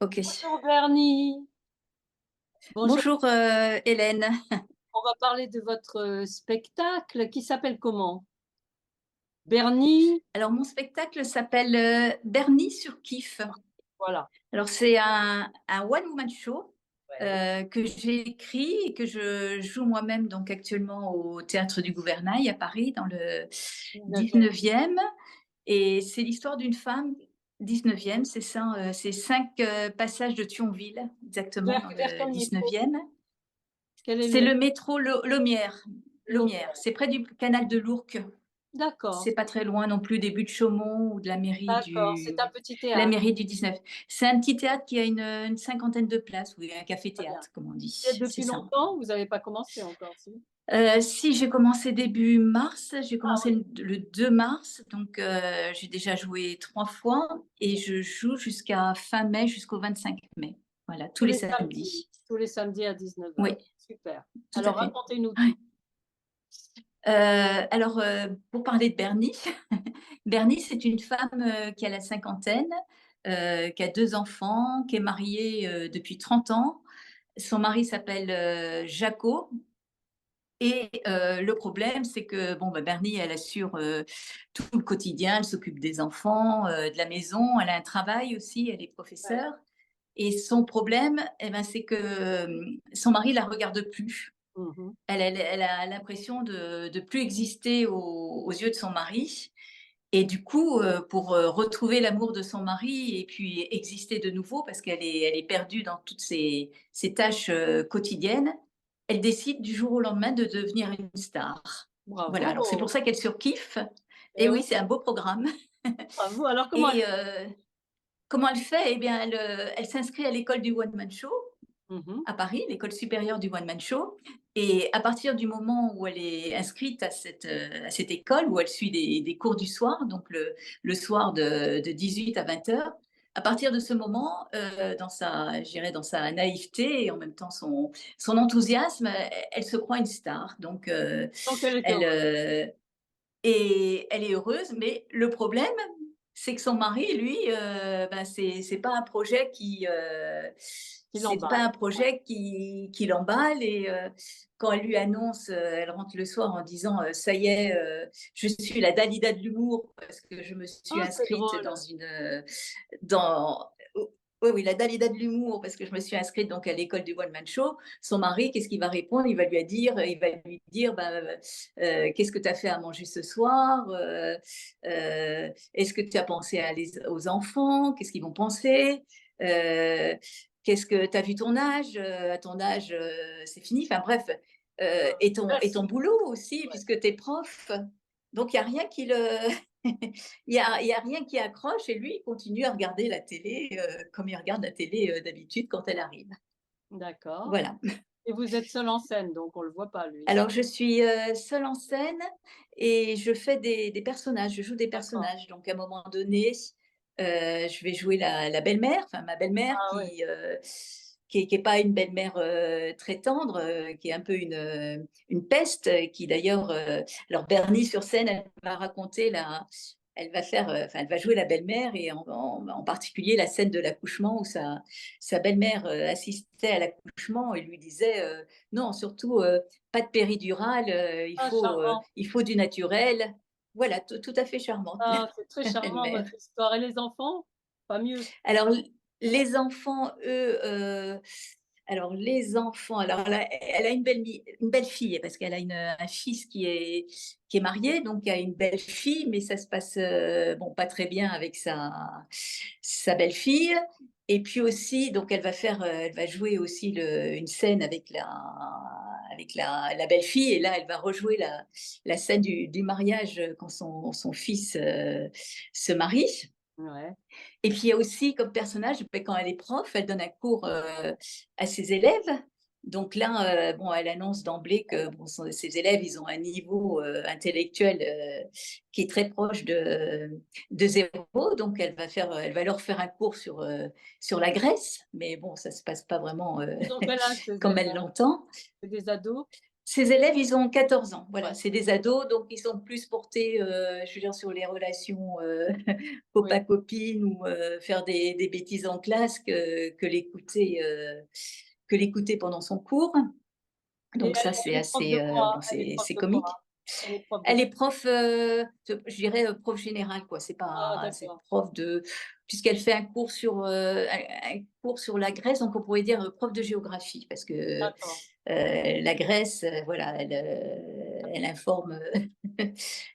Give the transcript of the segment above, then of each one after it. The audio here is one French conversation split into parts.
OK. Bonjour Bernie. Bonjour. Bonjour, Hélène. On va parler de votre spectacle qui s'appelle comment? Bernie? Alors mon spectacle s'appelle, Bernie sur Kif. Voilà. Alors c'est un one woman show, Ouais. que j'ai écrit et que je joue moi-même donc actuellement au Théâtre du Gouvernail à Paris dans le 19e. 19e et c'est l'histoire d'une femme 19e, c'est ça, c'est 5 passages de Thionville exactement dans Vers le quel métro? 19e. Quel est le C'est le métro? métro Laumière, Laumière, L'Auberge. c'est près du canal de l'Ourcq. D'accord, C'est pas très loin non plus des Buttes-Chaumont ou de d'accord. C'est un petit la théâtre. mairie du 19. C'est un petit théâtre qui a une cinquantaine de places, oui, un Très bien. café-théâtre, comme on Vous y êtes dit, c'est depuis ça. longtemps? Vous n'avez pas commencé encore, si? Si j'ai commencé début mars, j'ai Ah commencé oui, le 2 mars, donc j'ai déjà joué 3 fois et je joue jusqu'à fin mai, jusqu'au 25 mai. Voilà, tous tous les les samedis. samedis. Tous les samedis à 19h. Oui, Super. tout à Alors fait. racontez-nous Ouais. tout. Alors, pour parler de Bernie, Bernie, c'est une femme, qui a la cinquantaine, qui a 2 enfants, qui est mariée, depuis 30 ans. Son mari s'appelle, Jaco et le problème, c'est que bon, bah, Bernie, elle assure, tout le quotidien. Elle s'occupe des enfants, de la maison. Elle a un travail aussi, elle est Ouais. professeure et son problème et ben, c'est que, son mari la regarde plus. Mmh. Elle a l'impression de plus exister aux yeux de son mari et du coup, pour, retrouver l'amour de son mari et puis exister de nouveau parce elle est perdue dans toutes ses tâches, quotidiennes, elle décide du jour au lendemain de devenir une star. Voilà, alors c'est pour Bravo! ça qu'elle surkiffe et Eh oui, oui, c'est un beau programme bravo. Alors comment elle et fait? comment elle fait? Eh bien, elle s'inscrit à l'école du one man show Mmh. à Paris, l'école supérieure du one man show. Et à partir du moment où elle est inscrite à cette école, où elle suit des cours du soir, donc le soir de 18 à 20 heures, à partir de ce moment, je dirais dans sa naïveté et en même temps son enthousiasme, elle se croit une star. Donc, Donc elle est elle, heureuse. et elle est heureuse, mais le problème, c'est que son mari, lui, ben, c'est pas un projet Qui c'est pas l'emballe. un projet qui l'emballe et quand elle lui annonce, elle rentre le soir en disant, «Ça y est, je suis la Dalida de l'humour» parce que je me suis Oh, c'est inscrite drôle. dans oui, oui, la Dalida de l'humour parce que je me suis inscrite donc à l'école du one man show. Son mari, qu'est-ce qu'il va répondre? Il va lui dire, ben, qu'est-ce que tu as fait à manger ce soir? Est-ce que tu as pensé aux enfants? Qu'est-ce qu'ils vont penser? Euh, Qu'est-ce que tu as vu ton âge? À ton âge, c'est fini. Enfin bref, et ton Classique, boulot aussi, ouais. puisque tu es prof. Donc il n'y a rien qui le. Il y a rien qui accroche et lui, il continue à regarder la télé comme il regarde la télé d'habitude quand elle arrive. D'accord. Voilà. Et vous êtes seul en scène, donc on le voit pas lui? Alors je suis, seule en scène et je fais des personnages, je joue des D'accord. personnages. Donc à un moment donné, je vais jouer la belle-mère, enfin ma belle-mère Ah ouais. qui est pas une belle-mère, très tendre, qui est un peu une peste, qui d'ailleurs, alors Bernie sur scène, elle va faire, enfin elle va jouer la belle-mère et en particulier la scène de l'accouchement où sa belle-mère, assistait à l'accouchement et lui disait, «Non surtout, pas de péridurale, Ah charmant. il faut du naturel». Voilà, tout à fait charmante, Ah, c'est très charmant belle-mère. votre histoire et les enfants? Pas mieux? Alors les enfants, eux, alors les enfants, alors elle a une belle-fille parce qu'elle a un fils qui est marié, donc il a une belle-fille, mais ça se passe, bon, pas très bien avec sa belle-fille et puis aussi donc elle va jouer aussi une scène avec la belle-fille et là, elle va rejouer la scène du mariage, quand son fils, se marie. Ouais. Et puis il y a aussi comme personnage, beh, quand elle est prof, elle donne un cours, à ses élèves. Donc là, bon, elle annonce d'emblée que bon, ses élèves, ils ont un niveau, intellectuel, qui est très proche de 0. Donc elle va leur faire un cours sur la Grèce, mais bon, ça se passe pas vraiment, Ils ont quel âge ces comme elle élèves? l'entend. C'est des ados? Ces élèves, ils ont 14 ans, voilà, Ouais, c'est des ados, donc ils sont plus portés, je veux dire, sur les relations, oui. copain-copine ou, faire des bêtises en classe que l'écouter pendant son cours. Et Donc ça, c'est elle est prof de assez, quoi? bon, Elle est prof c'est de quoi? comique. Elle est prof de Elle quoi? est prof, je dirais, prof général quoi, Ah c'est d'accord, prof de puisqu'elle fait un cours sur, un cours sur la Grèce, donc on pourrait dire, prof de géographie parce que, d'accord. la Grèce, voilà, elle informe,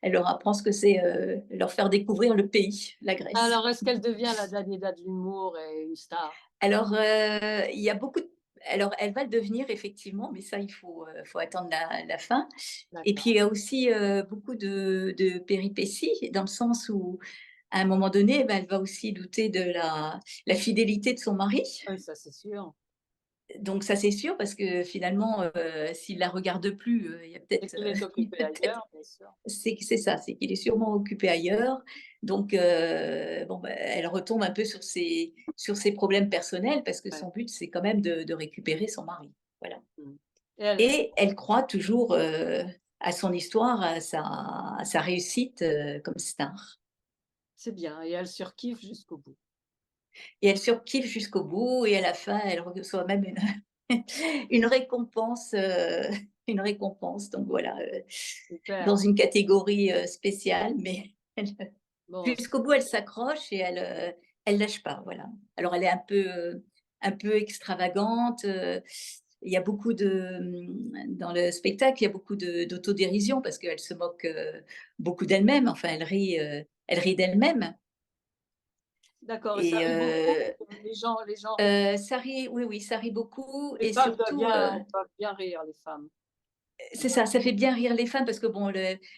elle leur apprend ce que c'est, leur faire découvrir le pays, la Grèce. Alors est-ce qu'elle devient la Dalida de l'humour et une star? Alors, il y a beaucoup de alors elle va le devenir effectivement, mais ça faut attendre la fin. Et puis il D'accord. y a aussi, beaucoup de péripéties dans le sens où, à un moment donné, bah, elle va aussi douter de la fidélité de son mari. Oui, ça c'est sûr. Donc ça, c'est sûr parce que finalement, s'il la regarde plus, il y a Et peut-être, qu'il est il y occupé a peut-être ailleurs, bien sûr. c'est ça, c'est qu'il est sûrement occupé ailleurs. Donc bon, bah, elle retombe un peu sur ses problèmes personnels parce que Ouais. son but, c'est quand même de récupérer son mari. Voilà. Mmh. Et elle Et elle croit toujours, à son histoire, à sa réussite, comme star. c'est bien et elle surkiffe jusqu'au bout. Et elle surkiffe jusqu'au bout et à la fin, elle reçoit même une une récompense, une récompense. Donc voilà, dans Super. une catégorie, spéciale, mais elle Bon, jusqu'au bout, elle s'accroche et elle lâche pas, voilà. Alors elle est un peu extravagante, il y a beaucoup de, dans le spectacle, il y a beaucoup d'autodérision parce qu'elle se moque, beaucoup d'elle-même, enfin elle rit d'elle-même d'accord et ça et arrive beaucoup? Les gens rient? ça rit oui, oui, ça rit beaucoup Les et femmes doivent surtout, bien rire, les femmes. c'est ça fait bien rire les fans parce que bon,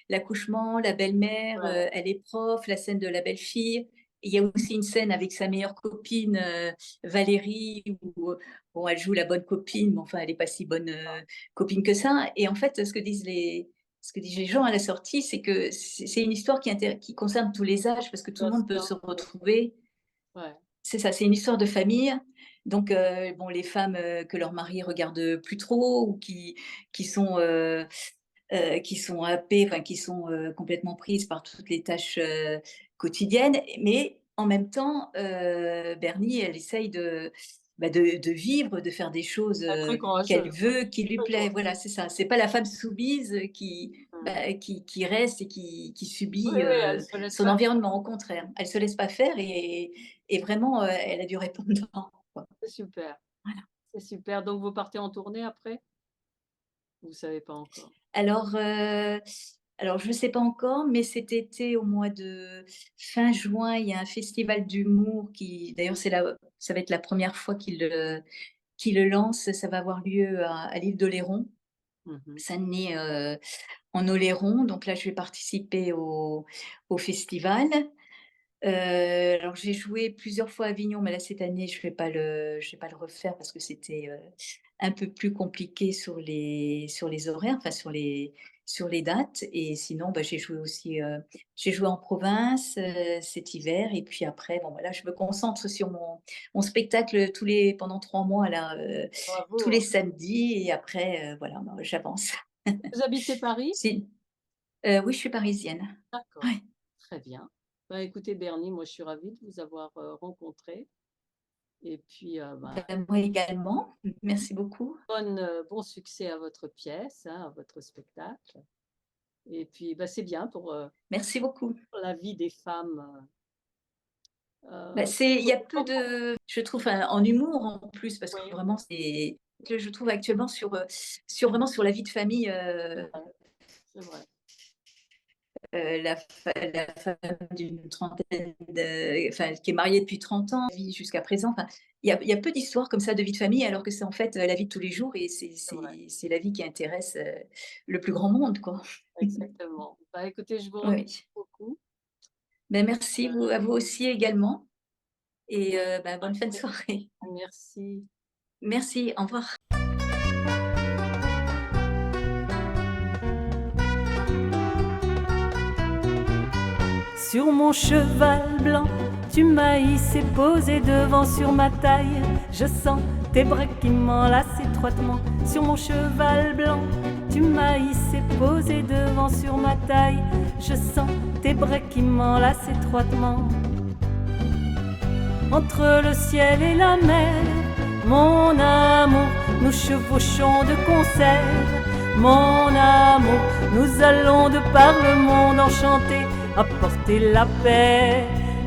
l'accouchement, la belle-mère, Ouais, elle est prof, la scène de la belle-fille. Il y a aussi une scène avec sa meilleure copine, Valérie, où, bon, elle joue la bonne copine, mais enfin, elle est pas si bonne, copine que ça. Et en fait, ce que disent les gens à la sortie, c'est que c'est une histoire qui concerne tous les âges parce que tout bien le monde peut sûr, se bien sûr. retrouver. Ouais. C'est ça, c'est une histoire de famille. Donc, bon, les femmes, que leur mari regarde plus trop ou qui sont, qui sont happées, enfin qui sont, complètement prises par toutes les tâches, quotidiennes. Mais en même temps, Bernie, elle essaye bah, de vivre, de faire des choses, Très qu'elle courageuse, ouais, veut, qui lui très plaît. courageuse. Voilà, c'est ça. C'est pas la femme soumise, Mmh. bah, qui reste et qui Oui, subit, oui, elle se laisse son pas environnement. Au contraire, elle se laisse pas faire et vraiment, elle a du répondant, quoi. c'est super, Voilà. c'est super. Donc vous partez en tournée après? Vous savez pas encore? Alors, alors je ne sais pas encore, mais cet été, au mois de fin juin, il y a un festival d'humour qui d'ailleurs ça va être la première fois qu'il le lance. Ça va avoir lieu à l'île d'Oléron, Mmh mh. Saint-Denis, en Oléron. Donc là, je vais participer au festival. Alors j'ai joué plusieurs fois à Avignon, mais là cette année je vais pas le refaire parce que c'était, un peu plus compliqué sur les horaires, enfin sur les dates et sinon, bah, j'ai joué aussi, j'ai joué en province, cet hiver et puis après bon, bah, là je me concentre sur mon spectacle pendant 3 mois là, tous les Bravo. samedis et après, voilà, bah, j'avance. Vous habitez Paris? Si, oui, je suis parisienne. D'accord, Ouais. très bien. Bah, écoutez Bernie, moi je suis ravie de vous avoir, rencontré et puis, bah, Bah, moi également. Merci beaucoup. bon succès à votre pièce, hein, à votre spectacle et puis, bah, c'est bien Merci beaucoup. pour la vie des femmes, Bah, heu, il y a peu de je trouve, en humour en plus parce que oui, vraiment c'est que je trouve actuellement vraiment sur la vie de famille, ouais, c'est vrai. la femme d'une trentaine enfin qui est mariée depuis 30 ans, vit jusqu'à présent, enfin il y a peu d'histoires comme ça de vie de famille alors que c'est en fait, la vie de tous les jours et C'est vrai, c'est la vie qui intéresse, le plus grand monde quoi. exactement. Bah, écoutez, je vous remercie Oui. beaucoup. Ben merci à vous aussi également et bah, Bah, bonne fin de écoutez, soirée. merci. Merci, au revoir. Sur mon cheval blanc, tu m'as hissé, posé devant sur ma taille. Je sens tes bras qui m'enlacent étroitement. Sur mon cheval blanc, du maïs est posé devant sur ma taille. Je sens tes bras qui m'enlacent étroitement. Entre le ciel et la mer, mon amour, nous chevauchons de concert. Mon amour, nous allons de par le monde enchanté apporter la paix.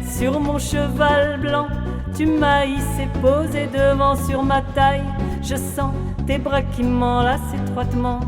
Sur mon cheval blanc, du maïs est posé devant sur ma taille. Je sens tes bras qui m'enlacent étroitement.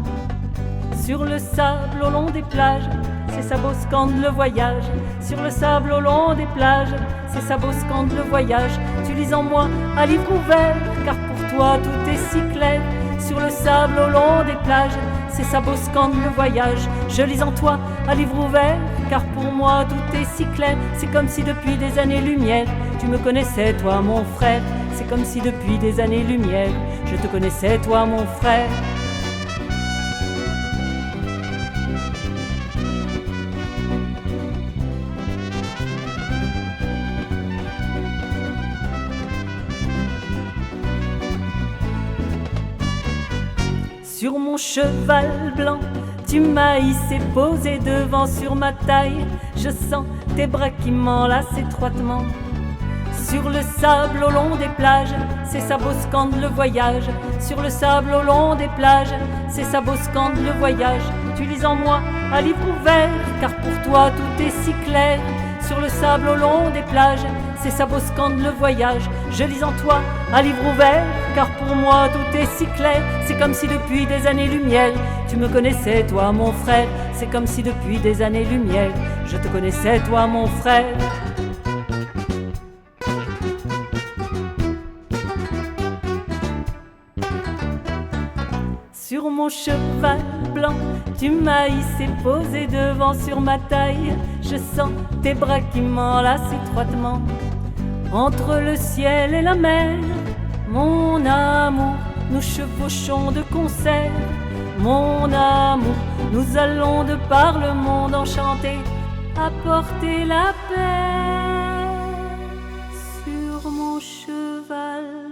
Sur le sable au long des plages, ses sabots scandent le voyage. Sur le sable au long des plages, ses sabots scandent le voyage. Tu lis en moi à livre ouvert, car pour toi tout est si clair. Sur le sable au long des plages, ses sabots scandent le voyage. Je lis en toi à livre ouvert, car pour moi tout est si clair. C'est comme si depuis des années-lumière, tu me connaissais toi mon frère. C'est comme si depuis des années-lumière, je te connaissais toi mon frère. Sur mon cheval blanc, du maïs est posé devant sur ma taille. Je sens tes bras qui m'enlacent étroitement. Sur le sable au long des plages, ses sabots scandent le voyage. Sur le sable au long des plages, ses sabots scandent le voyage. Tu lis en moi à livre ouvert, car pour toi tout est si clair. Sur le sable au long des plages, ses sabots scandent le voyage. Je lis en toi à livre ouvert, car pour moi tout est si clair. C'est comme si depuis des années-lumière, tu me connaissais toi mon frère. C'est comme si depuis des années-lumière, je te connaissais toi mon frère. Sur mon cheval blanc, du maïs est posé devant sur ma taille. Je sens tes bras qui m'enlacent étroitement. Entre le ciel et la mer, mon amour, nous chevauchons de concert. Mon amour, nous allons de par le monde enchanté apporter la paix. Sur mon cheval